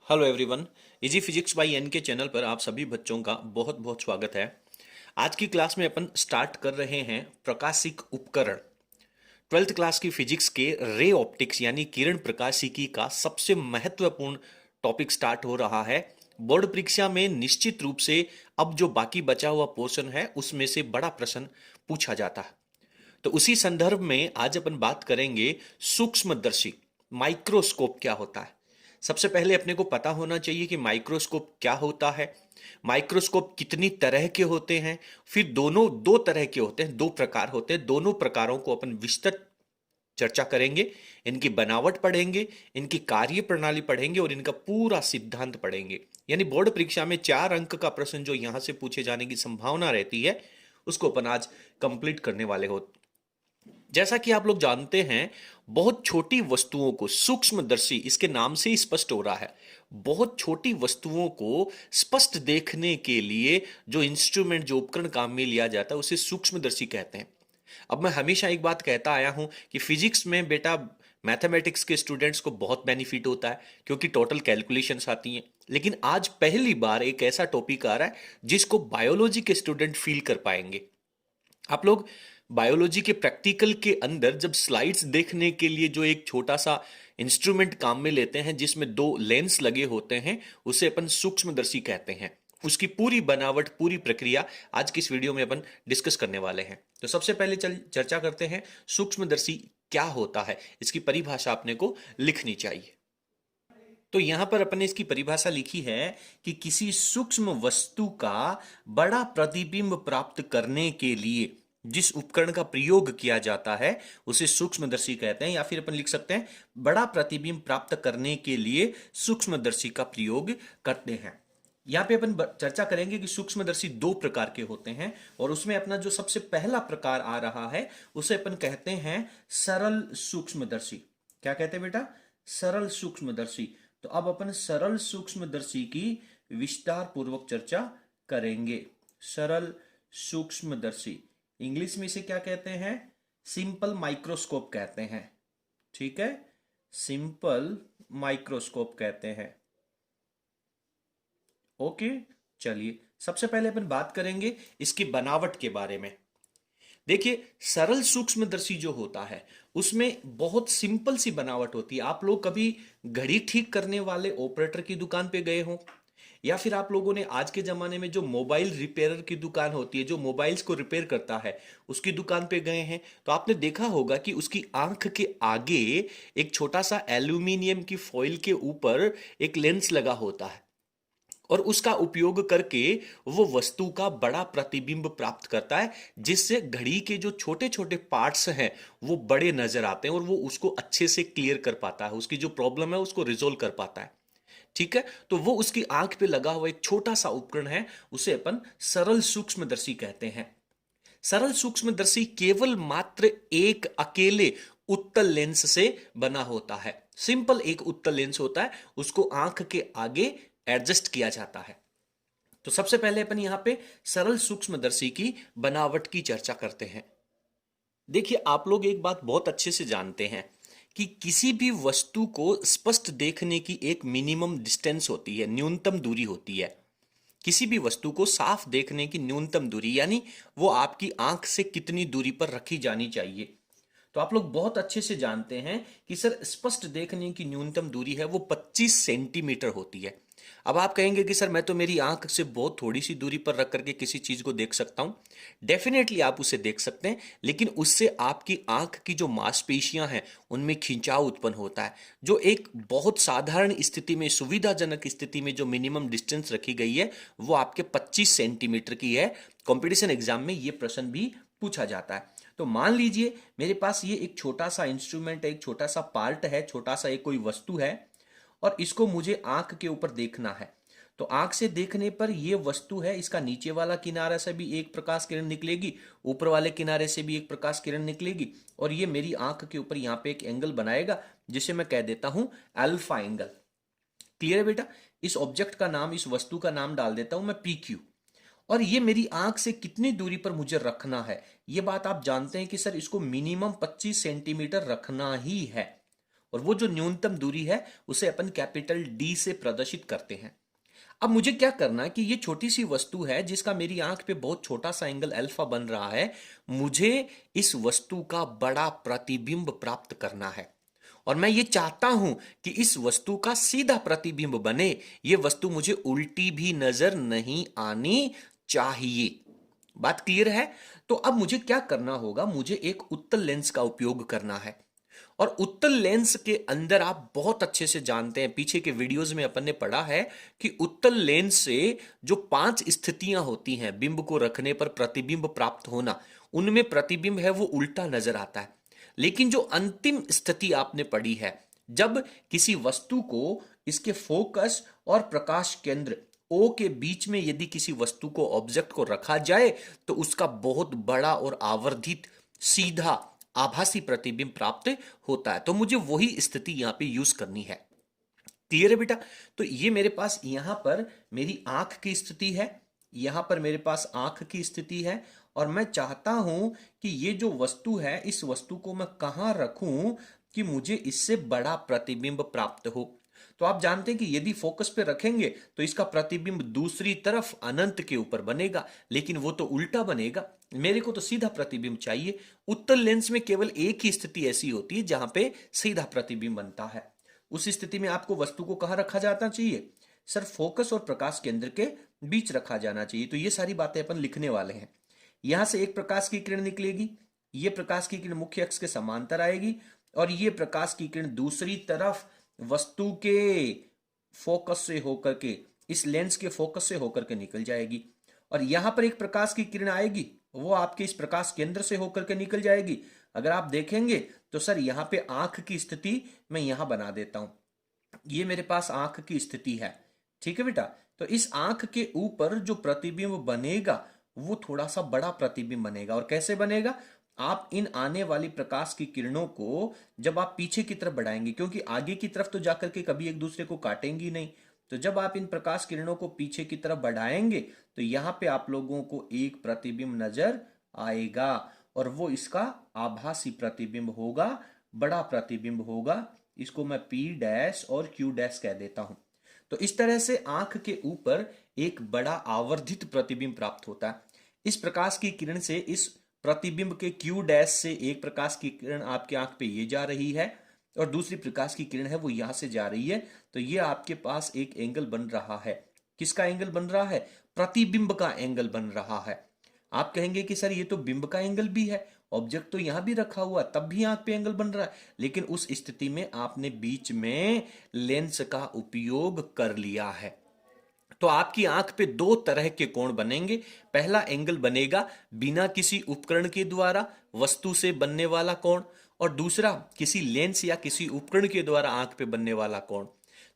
Hello everyone. Easy physics by N K channel पर आप सभी बच्चों का बहुत बहुत स्वागत है। आज की क्लास में अपन स्टार्ट कर रहे हैं प्रकाशिक उपकरण। ट्वेल्थ क्लास की फिजिक्स के रे ऑप्टिक्स यानी किरण प्रकाशिकी का सबसे महत्वपूर्ण टॉपिक स्टार्ट हो रहा है। बोर्ड परीक्षा में निश्चित रूप से अब जो बाकी बचा हुआ पोर्शन है उसमें से बड़ा प्रश्न पूछा जाता है। तो उसी संदर्भ में आज अपन बात करेंगे सूक्ष्मदर्शी माइक्रोस्कोप क्या होता है। सबसे पहले अपने को पता होना चाहिए कि माइक्रोस्कोप क्या होता है, माइक्रोस्कोप कितनी तरह के होते हैं, फिर दोनों दो तरह के होते हैं, दो प्रकार होते हैं, दोनों प्रकारों को अपन विस्तृत चर्चा करेंगे। इनकी बनावट पढ़ेंगे, इनकी कार्य प्रणाली पढ़ेंगे और इनका पूरा सिद्धांत पढ़ेंगे। यानी बोर्ड परीक्षा में 4 अंक का प्रश्न जो यहां से पूछे जाने की संभावना रहती है उसको अपन आज कंप्लीट करने वाले हो। जैसा कि आप लोग जानते हैं, बहुत छोटी वस्तुओं को सूक्ष्मदर्शी, इसके नाम से ही स्पष्ट हो रहा है, बहुत छोटी वस्तुओं को स्पष्ट देखने के लिए जो इंस्ट्रूमेंट, जो उपकरण काम में लिया जाता है उसे सूक्ष्मदर्शी कहते हैं। अब मैं हमेशा एक बात कहता आया हूं कि फिजिक्स में बेटा मैथमेटिक्स के स्टूडेंट्स को बहुत बेनिफिट होता है क्योंकि टोटल कैलकुलेशंस आती हैं। लेकिन आज पहली बार एक ऐसा टॉपिक आ रहा है जिसको बायोलॉजी के स्टूडेंट फील कर पाएंगे। आप लोग बायोलॉजी के प्रैक्टिकल के अंदर जब स्लाइड्स देखने के लिए जो एक छोटा सा इंस्ट्रूमेंट काम में लेते हैं जिसमें दो लेंस लगे होते हैं उसे अपन सूक्ष्मदर्शी कहते हैं। उसकी पूरी बनावट, पूरी प्रक्रिया आज की इस वीडियो में अपन डिस्कस करने वाले हैं। तो सबसे पहले चल चर्चा करते हैं सूक्ष्मदर्शी क्या होता है। इसकी परिभाषा अपने को लिखनी चाहिए। तो यहां पर अपन ने इसकी परिभाषा लिखी है कि किसी सूक्ष्म वस्तु का बड़ा प्रतिबिंब प्राप्त करने के लिए जिस उपकरण का प्रयोग किया जाता है उसे सूक्ष्मदर्शी कहते हैं, या फिर अपन लिख सकते हैं बड़ा प्रतिबिंब प्राप्त करने के लिए सूक्ष्मदर्शी का प्रयोग करते हैं। यहां पे अपन चर्चा करेंगे कि सूक्ष्मदर्शी दो प्रकार के होते हैं और उसमें अपना जो सबसे पहला प्रकार आ रहा है उसे अपन कहते हैं सरल सूक्ष्मदर्शी। क्या कहते हैं बेटा? सरल सूक्ष्मदर्शी। तो अब अपन सरल सूक्ष्मदर्शी की विस्तार पूर्वक चर्चा करेंगे। सरल सूक्ष्मदर्शी, इंग्लिश में इसे क्या कहते हैं? सिंपल माइक्रोस्कोप कहते हैं। ठीक है, सिंपल माइक्रोस्कोप कहते हैं। ओके, चलिए सबसे पहले अपन बात करेंगे इसकी बनावट के बारे में। देखिए, सरल सूक्ष्मदर्शी जो होता है उसमें बहुत सिंपल सी बनावट होती है। आप लोग कभी घड़ी ठीक करने वाले ऑपरेटर की दुकान पे गए हो, या फिर आप लोगों ने आज के जमाने में जो मोबाइल रिपेयरर की दुकान होती है, जो मोबाइल्स को रिपेयर करता है, उसकी दुकान पे गए हैं, तो आपने देखा होगा कि उसकी आंख के आगे एक छोटा सा एल्यूमिनियम की फॉइल के ऊपर एक लेंस लगा होता है और उसका उपयोग करके वो वस्तु का बड़ा प्रतिबिंब प्राप्त करता है, जिससे घड़ी के जो छोटे छोटे पार्ट्स हैं वो बड़े नजर आते हैं और वो उसको अच्छे से क्लियर कर पाता है, उसकी जो प्रॉब्लम है उसको रिजोल्व कर पाता है। ठीक है, तो वो उसकी आंख पे लगा हुआ एक छोटा सा उपकरण है, उसे अपन सरल सूक्ष्मदर्शी कहते हैं। सरल सूक्ष्मदर्शी केवल मात्र एक अकेले उत्तल लेंस से बना होता है। सिंपल एक उत्तल लेंस होता है, उसको आंख के आगे एडजस्ट किया जाता है। तो सबसे पहले अपन यहां पे सरल सूक्ष्मदर्शी की बनावट की चर्चा करते हैं। देखिए, आप लोग एक बात बहुत अच्छे से जानते हैं कि किसी भी वस्तु को स्पष्ट देखने की एक मिनिमम डिस्टेंस होती है, न्यूनतम दूरी होती है। किसी भी वस्तु को साफ देखने की न्यूनतम दूरी, यानी वो आपकी आंख से कितनी दूरी पर रखी जानी चाहिए। तो आप लोग बहुत अच्छे से जानते हैं कि सर स्पष्ट देखने की न्यूनतम दूरी है वो 25 सेंटीमीटर होती है। अब आप कहेंगे कि सर मैं तो मेरी आंख से बहुत थोड़ी सी दूरी पर रख करके किसी चीज को देख सकता हूं। डेफिनेटली आप उसे देख सकते हैं, लेकिन उससे आपकी आंख की जो मांसपेशियां हैं उनमें खिंचाव उत्पन्न होता है। जो एक बहुत साधारण स्थिति में, सुविधाजनक स्थिति में जो मिनिमम डिस्टेंस रखी गई है वो आपके 25 सेंटीमीटर की है। कंपटीशन एग्जाम में ये प्रश्न भी पूछा जाता है। तो मान लीजिए मेरे पास ये एक छोटा सा इंस्ट्रूमेंट है, एक छोटा सा पार्ट है, छोटा सा एक कोई वस्तु है और इसको मुझे आंख के ऊपर देखना है। तो आंख से देखने पर ये वस्तु है, इसका नीचे वाला किनारा से भी एक प्रकाश किरण निकलेगी, ऊपर वाले किनारे से भी एक प्रकाश किरण निकलेगी और ये मेरी आंख के ऊपर यहाँ पे एक एंगल बनाएगा जिसे मैं कह देता हूं अल्फा एंगल। क्लियर है बेटा? इस ऑब्जेक्ट का नाम, इस वस्तु का नाम डाल देता हूं मैं PQ। और ये मेरी आंख से कितनी दूरी पर मुझे रखना है, ये बात आप जानते हैं कि सर इसको मिनिमम 25 सेंटीमीटर रखना ही है। और वो जो न्यूनतम दूरी है उसे अपन कैपिटल डी से प्रदर्शित करते हैं। अब मुझे क्या करना है कि ये छोटी सी वस्तु है जिसका मेरी आंख पे बहुत छोटा सा एंगल अल्फा बन रहा है, मुझे इस वस्तु का बड़ा प्रतिबिंब प्राप्त करना है और मैं ये चाहता हूं कि इस वस्तु का सीधा प्रतिबिंब बने। ये वस्तु मुझे उल्टी भी नजर नहीं आनी चाहिए। बात क्लियर है? तो अब मुझे क्या करना होगा, मुझे एक उत्तल लेंस का उपयोग करना है। और उत्तल लेंस के अंदर आप बहुत अच्छे से जानते हैं, पीछे के वीडियोस में अपन ने पढ़ा है कि उत्तल लेंस से जो 5 स्थितियां होती हैं बिंब को रखने पर प्रतिबिंब प्राप्त होना, उनमें प्रतिबिंब है वो उल्टा नजर आता है। लेकिन जो अंतिम स्थिति आपने पढ़ी है, जब किसी वस्तु को इसके फोकस और प्रकाश केंद्र ओ के बीच में यदि किसी वस्तु को ऑब्जेक्ट को रखा जाए तो उसका बहुत बड़ा और आवर्धित सीधा आभासी प्रतिबिंब प्राप्त होता है। तो मुझे वही स्थिति यहां पे यूज करनी है। क्लियर है बेटा? तो ये मेरे पास यहां पर मेरी आंख की स्थिति है, यहां पर मेरे पास आंख की स्थिति है और मैं चाहता हूं कि ये जो वस्तु है इस वस्तु को मैं कहां रखूं कि मुझे इससे बड़ा प्रतिबिंब प्राप्त हो। तो आप जानते हैं कि यदि फोकस पे रखेंगे तो इसका प्रतिबिंब दूसरी तरफ अनंत के ऊपर बनेगा, लेकिन वो तो उल्टा बनेगा। मेरे को तो सीधा प्रतिबिंब चाहिए। उत्तल लेंस में केवल एक ही स्थिति ऐसी होती है जहां पे सीधा प्रतिबिंब बनता है। उस स्थिति में आपको वस्तु को कहां रखा जाना चाहिए? सर, फोकस और प्रकाश केंद्र के बीच रखा जाना चाहिए। तो ये सारी बातें अपन लिखने वाले हैं। यहां से एक प्रकाश की किरण निकलेगी, ये प्रकाश की किरण मुख्य अक्ष के समांतर आएगी और ये प्रकाश की किरण दूसरी तरफ वस्तु के फोकस से होकर के, इस लेंस के फोकस से होकर के निकल जाएगी। और यहां पर एक प्रकाश की किरण आएगी, वो आपके इस प्रकाश केंद्र से होकर के निकल जाएगी। अगर आप देखेंगे तो सर यहां पे आंख की स्थिति मैं यहां बना देता हूं, ये मेरे पास आंख की स्थिति है। ठीक है बेटा? तो इस आंख के ऊपर जो प्रतिबिंब बनेगा वो थोड़ा सा बड़ा प्रतिबिंब बनेगा। और कैसे बनेगा? आप इन आने वाली प्रकाश की किरणों को जब आप पीछे की तरफ बढ़ाएंगे, क्योंकि आगे की तरफ तो जाकर के कभी एक दूसरे को काटेंगी नहीं, तो जब आप इन प्रकाश किरणों को पीछे की तरफ बढ़ाएंगे तो यहां पे आप लोगों को एक प्रतिबिंब नजर आएगा और वो इसका आभासी प्रतिबिंब होगा, बड़ा प्रतिबिंब होगा। इसको मैं P डैश और Q डैश कह देता हूं। तो इस तरह से आंख के ऊपर एक बड़ा आवर्धित प्रतिबिंब प्राप्त होता है। इस प्रकाश की किरण से, इस प्रतिबिंब के Q डैश से एक प्रकाश की किरण आपके आंख पे ये जा रही है और दूसरी प्रकाश की किरण है वो यहां से जा रही है। तो ये आपके पास एक एंगल बन रहा है। किसका एंगल बन रहा है? प्रतिबिंब का एंगल बन रहा है। आप कहेंगे कि सर ये तो बिंब का एंगल भी है, ऑब्जेक्ट तो यहां भी रखा हुआ, तब भी आंख पे एंगल बन रहा है। लेकिन उस स्थिति में आपने बीच में लेंस का उपयोग कर लिया है। तो आपकी आंख पे दो तरह के कोण बनेंगे। पहला एंगल बनेगा बिना किसी उपकरण के द्वारा वस्तु से बनने वाला कोण, और दूसरा किसी लेंस या किसी उपकरण के द्वारा आंख पे बनने वाला कोण।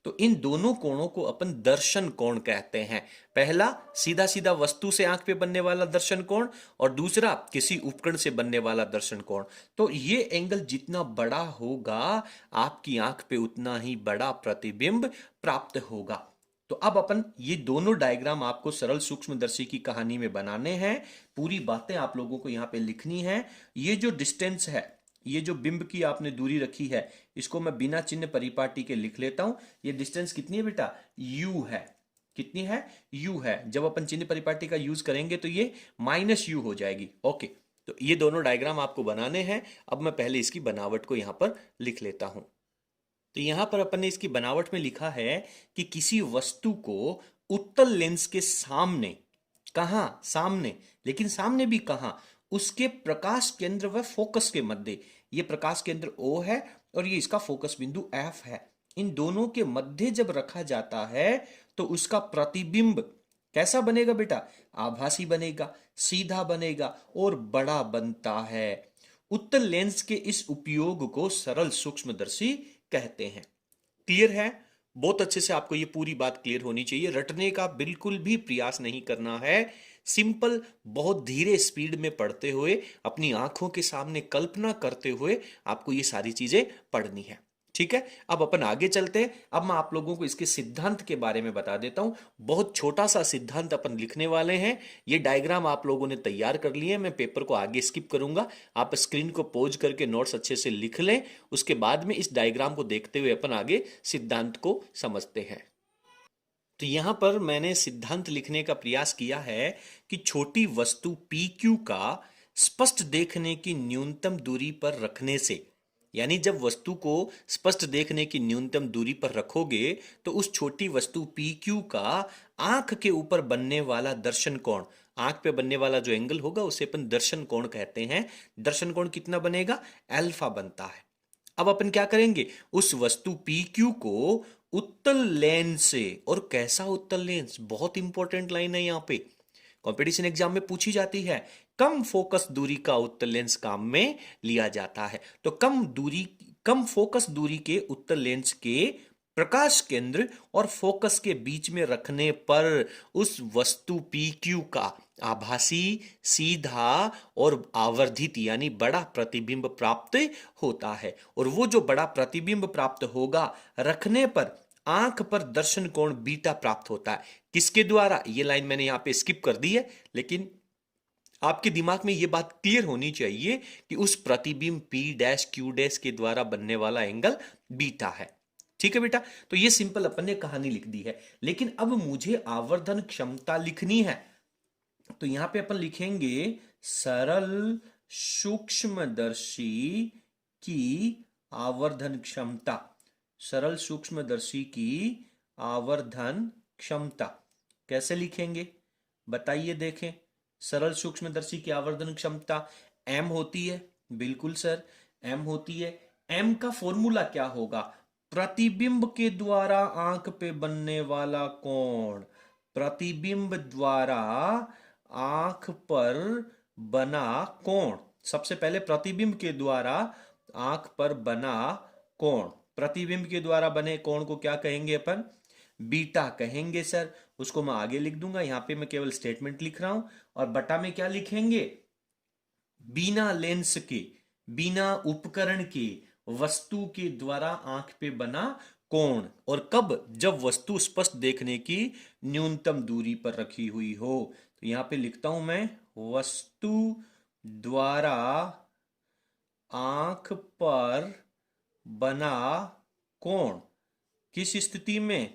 तो इन दोनों कोणों को अपन दर्शन कोण कहते हैं। पहला सीधा सीधा वस्तु से आंख पे बनने वाला दर्शन कोण और दूसरा किसी उपकरण से बनने वाला दर्शन कोण। तो ये एंगल जितना बड़ा होगा आपकी आंख पे उतना ही बड़ा प्रतिबिंब प्राप्त होगा। तो अब अपन ये दोनों डायग्राम आपको सरल सूक्ष्मदर्शी की कहानी में बनाने हैं। पूरी बातें आप लोगों को यहाँ पे लिखनी है। ये जो डिस्टेंस है, ये जो बिंब की आपने दूरी रखी है, इसको मैं बिना चिन्ह परिपाटी के लिख लेता हूं। ये डिस्टेंस कितनी है बेटा? u है। कितनी है? u है। जब अपन चिन्ह परिपाटी का यूज करेंगे तो ये -u हो जाएगी। ओके, तो ये दोनों डायग्राम आपको बनाने हैं। अब मैं पहले इसकी बनावट को यहां पर लिख लेता हूं। तो यहां पर अपन ने इसकी बनावट में लिखा है कि किसी वस्तु को उत्तल लेंस के सामने, कहां? सामने, लेकिन सामने भी कहां? उसके प्रकाश केंद्र व फोकस के मध्य। ये प्रकाश केंद्र O है और ये इसका फोकस बिंदु F है। इन दोनों के मध्य जब रखा जाता है तो उसका प्रतिबिंब कैसा बनेगा बेटा? आभासी बनेगा, सीधा बनेगा और बड़ा बनता है। उत्तल लेंस के इस उपयोग को सरल सूक्ष्मदर्शी कहते हैं। क्लियर है? बहुत अच्छे से आपको ये पूरी बात क्लियर होनी चाहिए। रटने का बिल्कुल भी प्रयास नहीं करना है। सिंपल, बहुत धीरे स्पीड में पढ़ते हुए, अपनी आंखों के सामने कल्पना करते हुए आपको ये सारी चीजें पढ़नी है। ठीक है, अब अपन आगे चलते हैं। अब मैं आप लोगों को इसके सिद्धांत के बारे में बता देता हूं। बहुत छोटा सा सिद्धांत अपन लिखने वाले हैं। ये डायग्राम आप लोगों ने तैयार कर लिए, मैं पेपर को आगे स्किप करूंगा, आप स्क्रीन को पॉज करके नोट्स अच्छे से लिख लें। उसके बाद में इस डायग्राम को देखते हुए अपन आगे सिद्धांत को समझते हैं। तो यहां पर मैंने सिद्धांत लिखने का प्रयास किया है कि छोटी वस्तु पी क्यू का स्पष्ट देखने की न्यूनतम दूरी पर रखने से, यानी जब वस्तु को स्पष्ट देखने की न्यूनतम दूरी पर रखोगे तो उस छोटी वस्तु पी क्यू का आंख के ऊपर बनने वाला दर्शन कोण, आंख पे बनने वाला जो एंगल होगा उसे अपन दर्शन कोण कहते हैं। दर्शन कोण कितना बनेगा? अल्फा बनता है। अब अपन क्या करेंगे, उस वस्तु पी क्यू को उत्तल लेंस से, और कैसा उत्तल लेंस, बहुत इंपॉर्टेंट लाइन है यहां पे, कंपटीशन एग्जाम में पूछी जाती है, कम फोकस दूरी का उत्तल लेंस काम में लिया जाता है। तो कम फोकस दूरी के उत्तल लेंस के प्रकाश केंद्र और फोकस के बीच में रखने पर उस वस्तु पी क्यू का आभासी, सीधा और आवर्धित यानी बड़ा प्रतिबिंब प्राप्त होता है। और वो जो बड़ा प्रतिबिंब प्राप्त होगा रखने पर आंख पर दर्शन कोण बीटा प्राप्त होता है। किसके द्वारा? ये लाइन मैंने यहां पे स्किप कर दी है, लेकिन आपके दिमाग में ये बात क्लियर होनी चाहिए कि उस प्रतिबिंब P डैश Q डैश के द्वारा बनने वाला एंगल बीटा है। ठीक है बेटा, तो ये सिंपल अपन ने कहानी लिख दी है। लेकिन अब मुझे आवर्धन क्षमता लिखनी है, तो यहां पे अपन लिखेंगे सरल सूक्ष्मदर्शी की आवर्धन क्षमता। सरल सूक्ष्मदर्शी की आवर्धन क्षमता कैसे लिखेंगे बताइए, देखें। सरल सूक्ष्मदर्शी की आवर्धन क्षमता m होती है, बिल्कुल सर m होती है। m का फॉर्मूला क्या होगा? प्रतिबिंब के द्वारा आंख पे बनने वाला कोण, प्रतिबिंब द्वारा आंख पर बना कोण। सबसे पहले प्रतिबिंब के द्वारा आंख पर बना कोण, प्रतिबिंब के द्वारा बने कोण को क्या कहेंगे अपन? बीटा कहेंगे सर। उसको मैं आगे लिख दूंगा, यहां पे मैं केवल स्टेटमेंट लिख रहा हूं। और बटा में क्या लिखेंगे? बिना लेंस के, बिना उपकरण के वस्तु के द्वारा आंख पे बना कोण। और कब? जब वस्तु स्पष्ट देखने की न्यूनतम दूरी पर रखी हुई हो। तो यहां पे लिखता हूं मैं, वस्तु द्वारा आंख पर बना कोण किस स्थिति में?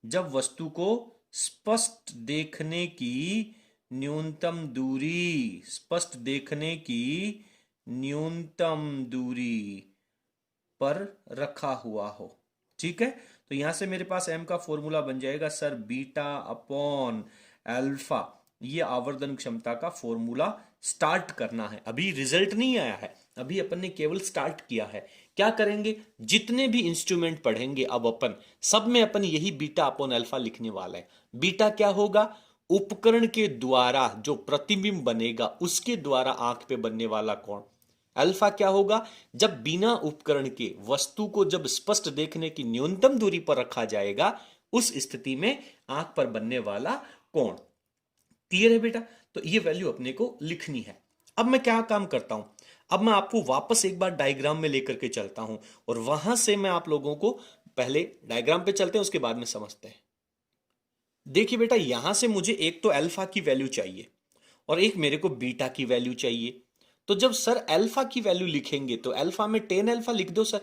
जब वस्तु को स्पष्ट देखने की न्यूनतम दूरी, स्पष्ट देखने की न्यूनतम दूरी पर रखा हुआ हो। ठीक है, तो यहां से मेरे पास m का फॉर्मूला बन जाएगा सर बीटा अपॉन अल्फा। ये आवर्धन क्षमता का फॉर्मूला स्टार्ट करना है, अभी रिजल्ट नहीं आया है, अभी अपन ने केवल स्टार्ट किया है। क्या करेंगे? जितने भी इंस्ट्रूमेंट पढ़ेंगे अब अपन, सब में अपन यही बीटा अपॉन अल्फा लिखने वाला है। बीटा क्या होगा? उपकरण के द्वारा जो प्रतिबिंब बनेगा उसके द्वारा आंख पे बनने वाला कोण। अल्फा क्या होगा? जब बिना उपकरण के वस्तु को जब स्पष्ट देखने की न्यूनतम दूरी पर रखा जाएगा उस स्थिति में आंख पर बनने वाला कोण। क्लियर है बेटा? तो ये वैल्यू अपने को लिखनी है। अब मैं क्या काम करता हूं, अब मैं आपको वापस एक बार डायग्राम में लेकर के चलता हूं और वहां से मैं आप लोगों को, पहले डायग्राम पे चलते हैं उसके बाद में समझते हैं। देखिए बेटा, यहां से मुझे एक तो अल्फा की वैल्यू चाहिए और एक मेरे को बीटा की वैल्यू चाहिए। तो जब सर अल्फा की वैल्यू लिखेंगे तो अल्फा में टेन अल्फा लिख दो सर,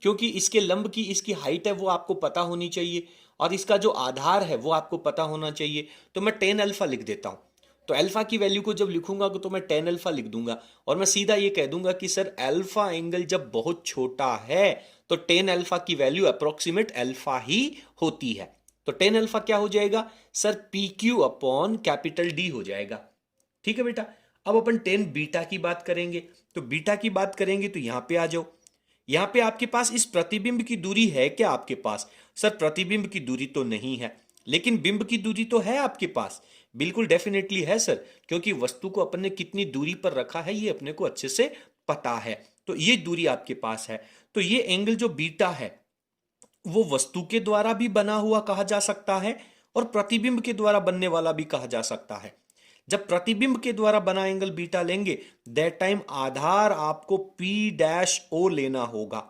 क्योंकि इसके लंब की इसकी हाइट है वो आपको पता होनी चाहिए और इसका जो आधार है वो आपको पता होना चाहिए। तो मैं टेन अल्फा लिख देता हूं। तो अल्फा की वैल्यू को जब लिखूंगा तो मैं टेन अल्फा लिख दूंगा और मैं सीधा ये कह दूंगा कि सर अल्फा एंगल जब बहुत छोटा है तो टेन अल्फा की वैल्यू अप्रोक्सीमेट अल्फा ही होती है। तो टेन अल्फा क्या हो जाएगा sir? P Q upon capital D हो जाएगा। ठीक है बेटा, अब अपन टेन बीटा की बात करेंगे। तो बीटा की बात करेंगे तो यहां पे आ जाओ। यहां पे आपके पास इस प्रतिबिंब की दूरी है क्या आपके पास? सर प्रतिबिंब की दूरी तो नहीं है, लेकिन बिंब की दूरी तो है आपके पास। बिल्कुल डेफिनेटली है सर, क्योंकि वस्तु को अपन ने कितनी दूरी पर रखा है ये अपने को अच्छे से पता है। तो ये दूरी आपके पास है। तो ये एंगल जो बीटा है वो वस्तु के द्वारा भी बना हुआ कहा जा सकता है और प्रतिबिंब के द्वारा बनने वाला भी कहा जा सकता है। जब प्रतिबिंब के द्वारा बना एंगल बीटा लेंगे दैट टाइम आधार आपको P डैश O लेना होगा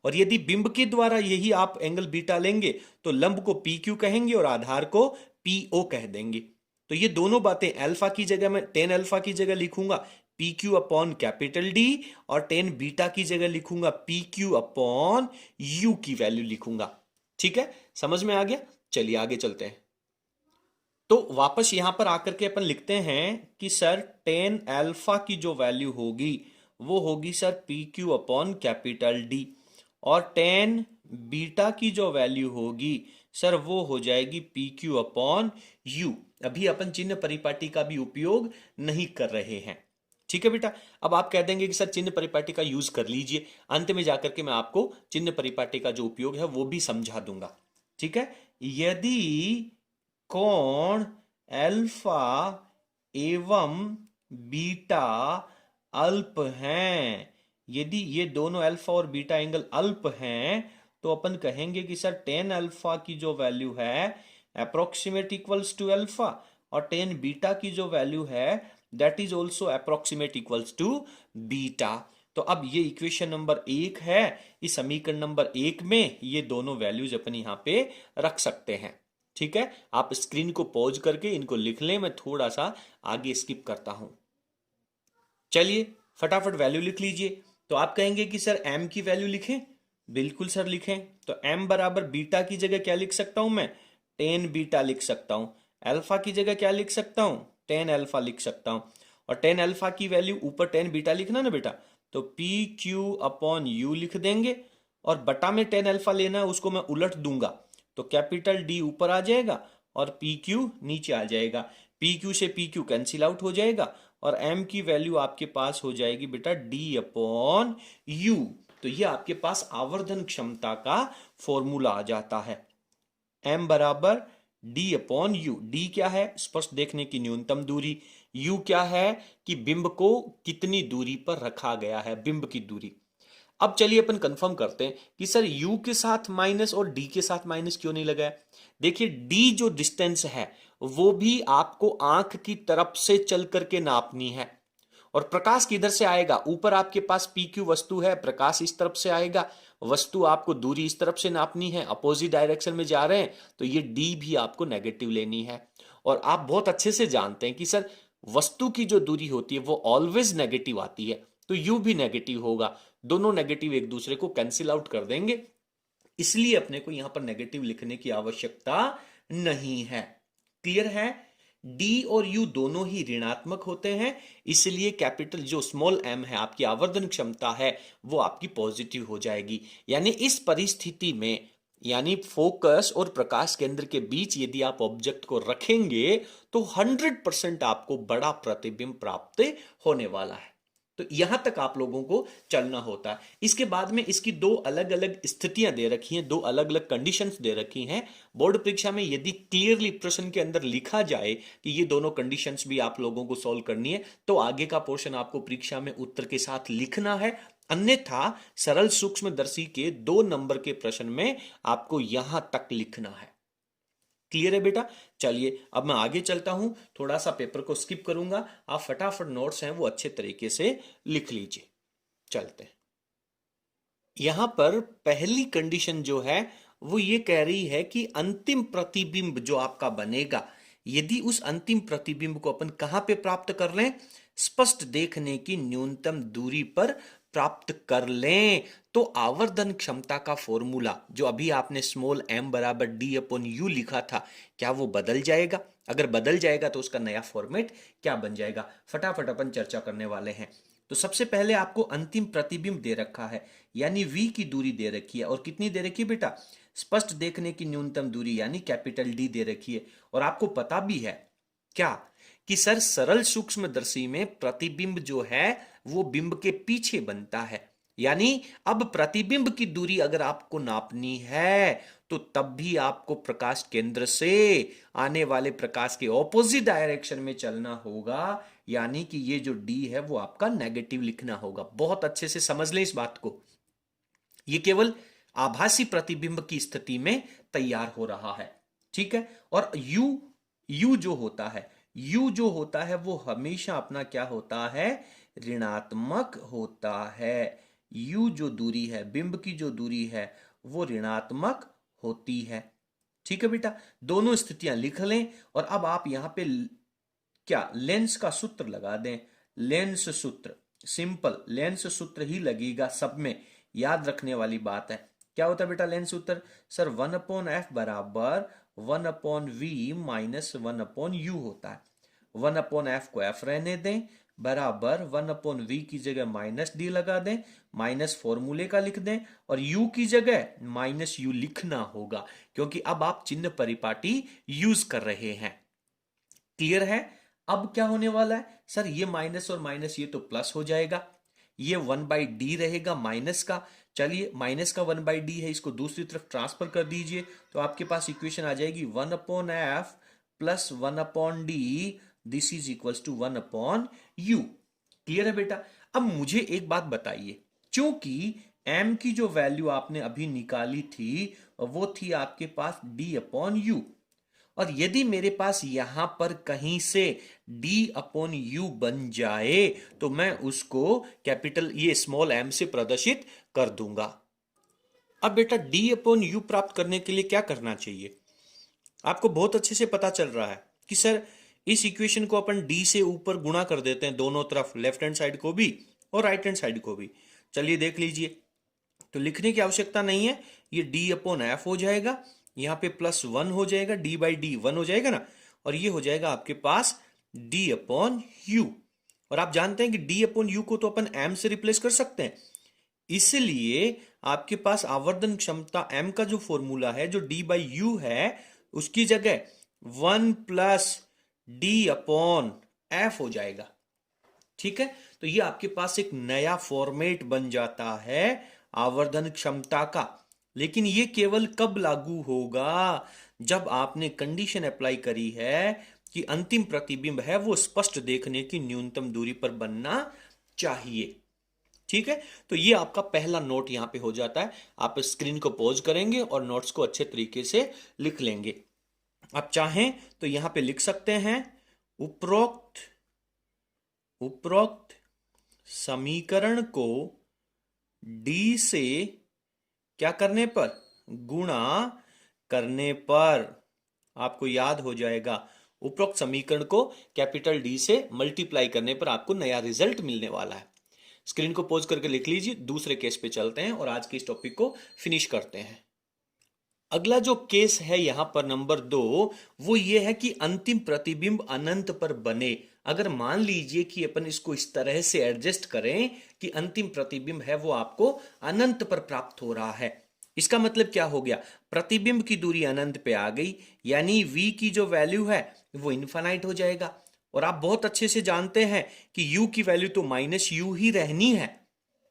और यदि बिंब के द्वारा यही आप एंगल बीटा लेंगे तो लंब को पी क्यू कहेंगे और आधार को पी ओ कह देंगे। तो ये दोनों बातें अल्फा की जगह मैं टेन अल्फा की जगह लिखूंगा P Q upon capital D, और टेन बीटा की जगह लिखूंगा पी क्यू अपॉन यू की वैल्यू लिखूंगा। ठीक है, समझ में आ गया। चलिए आगे चलते हैं। तो वापस यहां पर आकर के अपन लिखते हैं कि सर टेन अल्फा की जो वैल्यू होगी वो होगी sir P Q upon capital D, और टेन बीटा की जो वैल्यू होगी सर वो हो जाएगी पी क्यू अपॉन यू। अभी अपन चिन्ह परिपाटी का भी उपयोग नहीं कर रहे हैं। ठीक है बेटा, अब आप कह देंगे कि सर चिन्ह परिपाटी का यूज कर लीजिए, अंत में जाकर के मैं आपको चिन्ह परिपाटी का जो उपयोग है वो भी समझा दूंगा। ठीक है, यदि कोण अल्फा एवं बीटा अल्प हैं, यदि ये दोनों अल्फा और बीटा एंगल अल्प हैं तो अपन कहेंगे कि सर टेन अल्फा की जो वैल्यू है अप्रोक्सीमेट इक्वल्स टू अल्फा, और टेन बीटा की जो वैल्यू है that is also approximate equals to beta. तो अब ये इक्वेशन नंबर 1 है, इस समीकरण नंबर 1 में ये दोनों वैल्यूज अपन यहां पे रख सकते हैं। ठीक है, आप स्क्रीन को पॉज करके इनको लिख लें, मैं थोड़ा सा आगे स्किप करता हूं। चलिए फटाफट वैल्यू लिख लीजिए। तो आप कहेंगे कि सर m की वैल्यू लिखें, बिल्कुल सर लिखें। तो m बराबर बीटा की जगह क्या लिख सकता हूं मैं, टेन बीटा लिख सकता हूं। अल्फा की जगह क्या लिख सकता हूं, टेन अल्फा लिख सकता हूं। और टेन अल्फा की वैल्यू ऊपर टेन बीटा लिखना ना बेटा, तो पी क्यू अपॉन यू लिख देंगे, और बटा में टेन अल्फा लेना है उसको मैं उलट दूंगा, तो कैपिटल डी ऊपर आ जाएगा और पी क्यू नीचे आ जाएगा। पी क्यू से पी क्यू कैंसिल आउट हो जाएगा, और m की वैल्यू आपके पास हो जाएगी बेटा d अपॉन यू। तो ये आपके पास आवर्धन क्षमता का फॉर्मूला आ जाता है, m बराबर d अपॉन यू। d क्या है, स्पष्ट देखने की न्यूनतम दूरी। u क्या है कि बिंब को कितनी दूरी पर रखा गया है, बिंब की दूरी। अब चलिए अपन कंफर्म करते हैं कि सर u के साथ माइनस और d के साथ माइनस क्यों नहीं लगाया। देखिए d जो डिस्टेंस है वो भी आपको आंख की तरफ से चल करके नापनी है, और प्रकाश किधर से आएगा, ऊपर आपके पास PQ वस्तु है, प्रकाश इस तरफ से आएगा, वस्तु आपको दूरी इस तरफ से नापनी है, अपोजिट डायरेक्शन में जा रहे हैं, तो ये D भी आपको नेगेटिव लेनी है। और आप बहुत अच्छे से जानते हैं कि सर वस्तु की जो दूरी होती है वो ऑलवेज नेगेटिव आती है, तो U भी नेगेटिव होगा, दोनों नेगेटिव एक दूसरे को कैंसिल आउट कर देंगे, इसलिए अपने को यहां पर नेगेटिव लिखने की आवश्यकता नहीं है। क्लियर है, d और u दोनों ही ऋणात्मक होते हैं, इसलिए कैपिटल जो स्मॉल m है आपकी आवर्धन क्षमता है वो आपकी पॉजिटिव हो जाएगी। यानी इस परिस्थिति में, यानी फोकस और प्रकाश केंद्र के बीच यदि आप ऑब्जेक्ट को रखेंगे तो 100% आपको बड़ा प्रतिबिंब प्राप्त होने वाला है। तो यहां तक आप लोगों को चलना होता है। इसके बाद में इसकी दो अलग अलग स्थितियां दे रखी हैं, दो अलग अलग कंडीशंस दे रखी हैं। बोर्ड परीक्षा में यदि क्लियरली प्रश्न के अंदर लिखा जाए कि ये दोनों कंडीशंस भी आप लोगों को सॉल्व करनी है, तो आगे का पोर्शन आपको परीक्षा में उत्तर के साथ लिखना है, अन्यथा सरल सूक्ष्मदर्शी के 2 नंबर के प्रश्न में आपको यहां तक लिखना है। क्लियर है बेटा। चलिए अब मैं आगे चलता हूं, थोड़ा सा पेपर को स्किप करूंगा, आप फटाफट नोट्स हैं वो अच्छे तरीके से लिख लीजिए। चलते हैं, यहां पर पहली कंडीशन जो है वो ये कह रही है कि अंतिम प्रतिबिंब जो आपका बनेगा, यदि उस अंतिम प्रतिबिंब को अपन कहां पे प्राप्त कर लें, स्पष्ट देखने की न्यूनतम दूरी पर प्राप्त कर लें, तो आवर्धन क्षमता का फॉर्मूला जो अभी आपने स्मॉल m बराबर d अपॉन यू लिखा था, क्या वो बदल जाएगा? अगर बदल जाएगा तो उसका नया फॉर्मेट क्या बन जाएगा, फटाफट अपन चर्चा करने वाले हैं। तो सबसे पहले आपको अंतिम प्रतिबिंब दे रखा है, यानी v की दूरी दे रखी है, और कितनी दे रखी है बेटा, स्पष्ट देखने की न्यूनतम दूरी यानी कैपिटल D दे रखी है। और आपको पता भी है क्या कि सर सरल सूक्ष्मदर्शी में प्रतिबिंब जो है वो बिंब के पीछे बनता है, यानी अब प्रतिबिंब की दूरी अगर आपको नापनी है तो तब भी आपको प्रकाश केंद्र से आने वाले प्रकाश के ऑपोजिट डायरेक्शन में चलना होगा, यानी कि ये जो D है वो आपका नेगेटिव लिखना होगा। बहुत अच्छे से समझ लें इस बात को, ये केवल आभासी प्रतिबिंब की स्थिति में तैयार हो रहा है, ठीक है। और U जो होता है वो हमेशा अपना क्या होता है, ऋणात्मक होता है, u जो दूरी है, बिंब की जो दूरी है वो ऋणात्मक होती है। ठीक है बेटा, दोनों स्थितियां लिख लें और अब आप यहां पे क्या लेंस का सूत्र लगा दें। लेंस सूत्र, सिंपल लेंस सूत्र ही लगेगा सब में, याद रखने वाली बात है। क्या होता है बेटा लेंस सूत्र? सर 1/f बराबर 1/v माइनस 1/u होता है। 1/f को f रहने दें, बराबर 1/v की जगह माइनस डी लगा दें, माइनस फॉर्मूले का लिख दें और u की जगह माइनस u लिखना होगा, क्योंकि अब आप चिन्ह परिपाटी यूज कर रहे हैं। क्लियर है? अब क्या होने वाला है सर? ये माइनस और माइनस ये तो प्लस हो जाएगा, ये 1/d रहेगा माइनस का। चलिए माइनस का 1/d है, इसको दूसरी तरफ ट्रांसफर कर दीजिए तो आपके पास इक्वेशन आ जाएगी 1/f plus 1/d, this is equals to 1/u। Clear है बेटा? अब मुझे एक बात बताइए, क्योंकि m की जो वैल्यू आपने अभी निकाली थी वो थी आपके पास d/u, और यदि मेरे पास यहां पर कहीं से d/u बन जाए तो मैं उसको कैपिटल ये स्मॉल m से प्रदर्शित कर दूंगा। अब बेटा d/u प्राप्त करने के लिए क्या करना चाहिए? आपको बहुत अच्छे से पता चल रहा है कि सर इस इक्वेशन को अपन d से ऊपर गुणा कर देते हैं, दोनों तरफ, लेफ्ट हैंड साइड को भी और राइट हैंड साइड को भी। चलिए देख लीजिए, तो लिखने की आवश्यकता नहीं है, ये d/f हो जाएगा, यहां पे +1 हो जाएगा, d/d 1 हो जाएगा ना, और ये हो जाएगा आपके पास d/u। और आप जानते हैं कि d/u को तो अपन m से रिप्लेस कर सकते हैं, इसलिए आपके पास आवर्धन क्षमता m का जो फॉर्मूला है, जो d/u है, उसकी जगह 1 + d/f हो जाएगा। ठीक है, तो ये आपके पास एक नया फॉर्मेट बन जाता है आवर्धन क्षमता का। लेकिन ये केवल कब लागू होगा? जब आपने कंडीशन अप्लाई करी है कि अंतिम प्रतिबिंब है वो स्पष्ट देखने की न्यूनतम दूरी पर बनना चाहिए। ठीक है, तो ये आपका पहला नोट यहां पे हो जाता है। आप स्क्रीन को पॉज करेंगे और नोट्स को अच्छे तरीके से लिख लेंगे। आप चाहें तो यहां पे लिख सकते हैं, उपरोक्त समीकरण को d से क्या करने पर? गुणा करने पर। आपको याद हो जाएगा, उपरोक्त समीकरण को कैपिटल D से मल्टीप्लाई करने पर आपको नया रिजल्ट मिलने वाला है। स्क्रीन को पॉज करके लिख लीजिए, दूसरे केस पे चलते हैं और आज के इस टॉपिक को फिनिश करते हैं। अगला जो केस है यहां पर नंबर 2, वो ये है कि अंतिम प्रतिबिंब अनंत पर बने। अगर मान लीजिए कि अपन इसको इस तरह से एडजस्ट करें कि अंतिम प्रतिबिंब है वो आपको अनंत पर प्राप्त हो रहा है, इसका मतलब क्या हो गया? प्रतिबिंब की दूरी अनंत पे आ गई, यानी v की जो वैल्यू है वो इनफाइनाइट हो जाएगा। और आप बहुत अच्छे से जानते हैं कि u की वैल्यू तो -u ही रहनी है,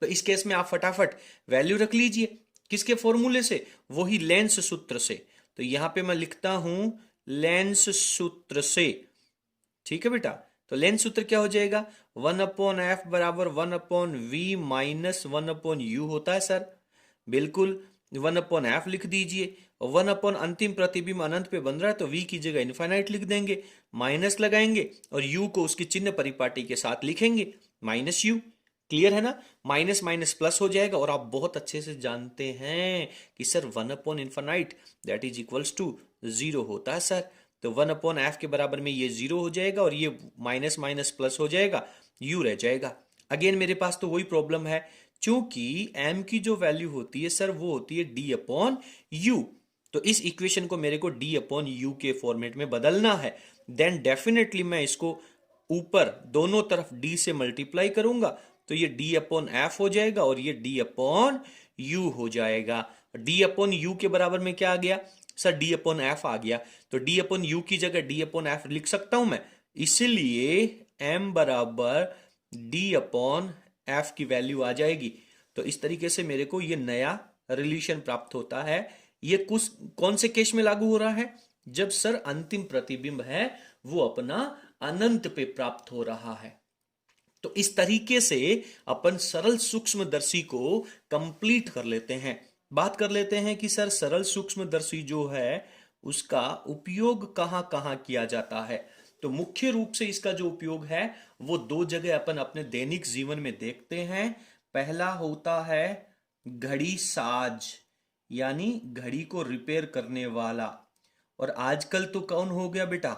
तो इस केस में आप फटाफट वैल्यू रख लीजिए। किसके फॉर्मूले से? वही लेंस सूत्र से। तो यहां पे मैं लिखता हूं लेंस सूत्र से। ठीक है बेटा, तो लेंस सूत्र क्या हो जाएगा? 1/f बराबर 1/v माइनस 1/u होता है सर। बिल्कुल, 1/f लिख दीजिए, 1 अंतिम प्रतिबिंब अनंत पे बन रहा है तो v की जगह इनफाइनाइट लिख देंगे, माइनस लगाएंगे और u को उसकी चिन्ह परिपाटी के साथ लिखेंगे -u। क्लियर है ना? माइनस माइनस प्लस हो जाएगा और आप बहुत अच्छे से जानते हैं कि sir 1/∞ that is equals to 0 होता है सर। तो 1/f के बराबर में ये 0 हो जाएगा और ये माइनस माइनस प्लस हो जाएगा, u रह जाएगा। अगेन मेरे पास तो वही प्रॉब्लम है, क्योंकि m की जो वैल्यू होती है सर वो होती है d/u। तो इस इक्वेशन को मेरे को d/u के फॉर्मेट में बदलना है। देन डेफिनेटली मैं इसको ऊपर दोनों तरफ d से मल्टीप्लाई करूंगा तो ये d/f हो जाएगा और ये d/u हो जाएगा। d/u के बराबर में क्या आ गया सर? d/f आ गया। तो d/u की जगह d/f लिख सकता हूं मैं, इसलिए m बराबर d/f की वैल्यू आ जाएगी। तो इस तरीके से मेरे को ये नया रिलेशन प्राप्त होता है। ये कुछ कौन से केस में लागू हो रहा है? जब सर अंतिम प्रतिबिंब है वो अपना अनंत पे प्राप्त हो रहा है। तो इस तरीके से अपन सरल सूक्ष्मदर्शी को कंप्लीट कर लेते हैं। बात कर लेते हैं कि सर सरल सूक्ष्मदर्शी जो है उसका उपयोग कहां कहां किया जाता है। तो मुख्य रूप से इसका जो उपयोग है वो दो जगह अपन अपने दैनिक जीवन में देखते हैं। पहला होता है घड़ी साज, यानी घड़ी को रिपेयर करने वाला। और आजकल तो कौन हो गया बेटा,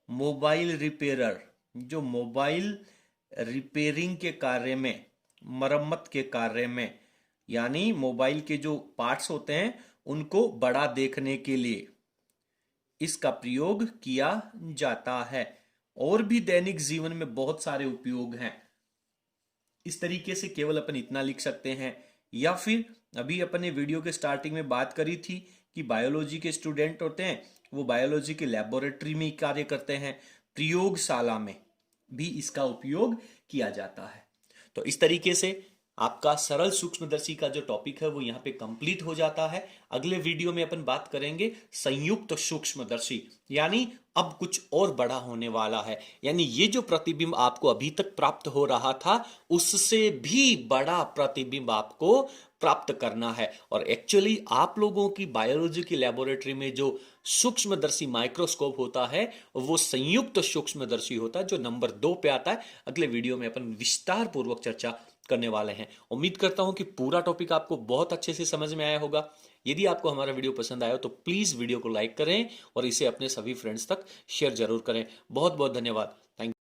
मोबाइल रिपेयरर, जो मोबाइल रिपेयरिंग के कार्य में, मरम्मत के कार्य में, यानी मोबाइल के जो पार्ट्स होते हैं उनको बड़ा देखने के लिए इसका प्रयोग किया जाता है। और भी दैनिक जीवन में बहुत सारे उपयोग हैं। इस तरीके से केवल अपन इतना लिख सकते हैं। या फिर अभी अपन ने वीडियो के स्टार्टिंग में बात करी थी कि बायोलॉजी के स्टूडेंट होते हैं, वो बायोलॉजी के लेबोरेटरी में ही कार्य करते हैं, प्रयोगशाला में भी इसका उपयोग किया जाता है। तो इस तरीके से आपका सरल सूक्ष्मदर्शी का जो टॉपिक है वो यहाँ पे कंप्लीट हो जाता है। अगले वीडियो में अपन बात करेंगे संयुक्त सूक्ष्मदर्शी, यानी अब कुछ और बड़ा होने वाला है, यानी ये जो प्रतिबिंब आपको अभी तक प्राप्त हो रहा था उससे भी बड़ा प्रतिबिंब आपको प्राप्त करना है। और एक्चुअली आप लोगों की बायोलॉजी की लेबोरेटरी में जो सूक्ष्मदर्शी माइक्रोस्कोप होता है वो संयुक्त सूक्ष्मदर्शी होता है, जो नंबर 2 पे आता है। अगले वीडियो में अपन विस्तार पूर्वक चर्चा करने वाले हैं। उम्मीद करता हूं कि पूरा टॉपिक आपको बहुत अच्छे से समझ में आया होगा। यदि आपको हमारा वीडियो पसंद आया तो प्लीज वीडियो को लाइक करें और इसे अपने सभी फ्रेंड्स तक शेयर जरूर करें। बहुत बहुत धन्यवाद। Thank you.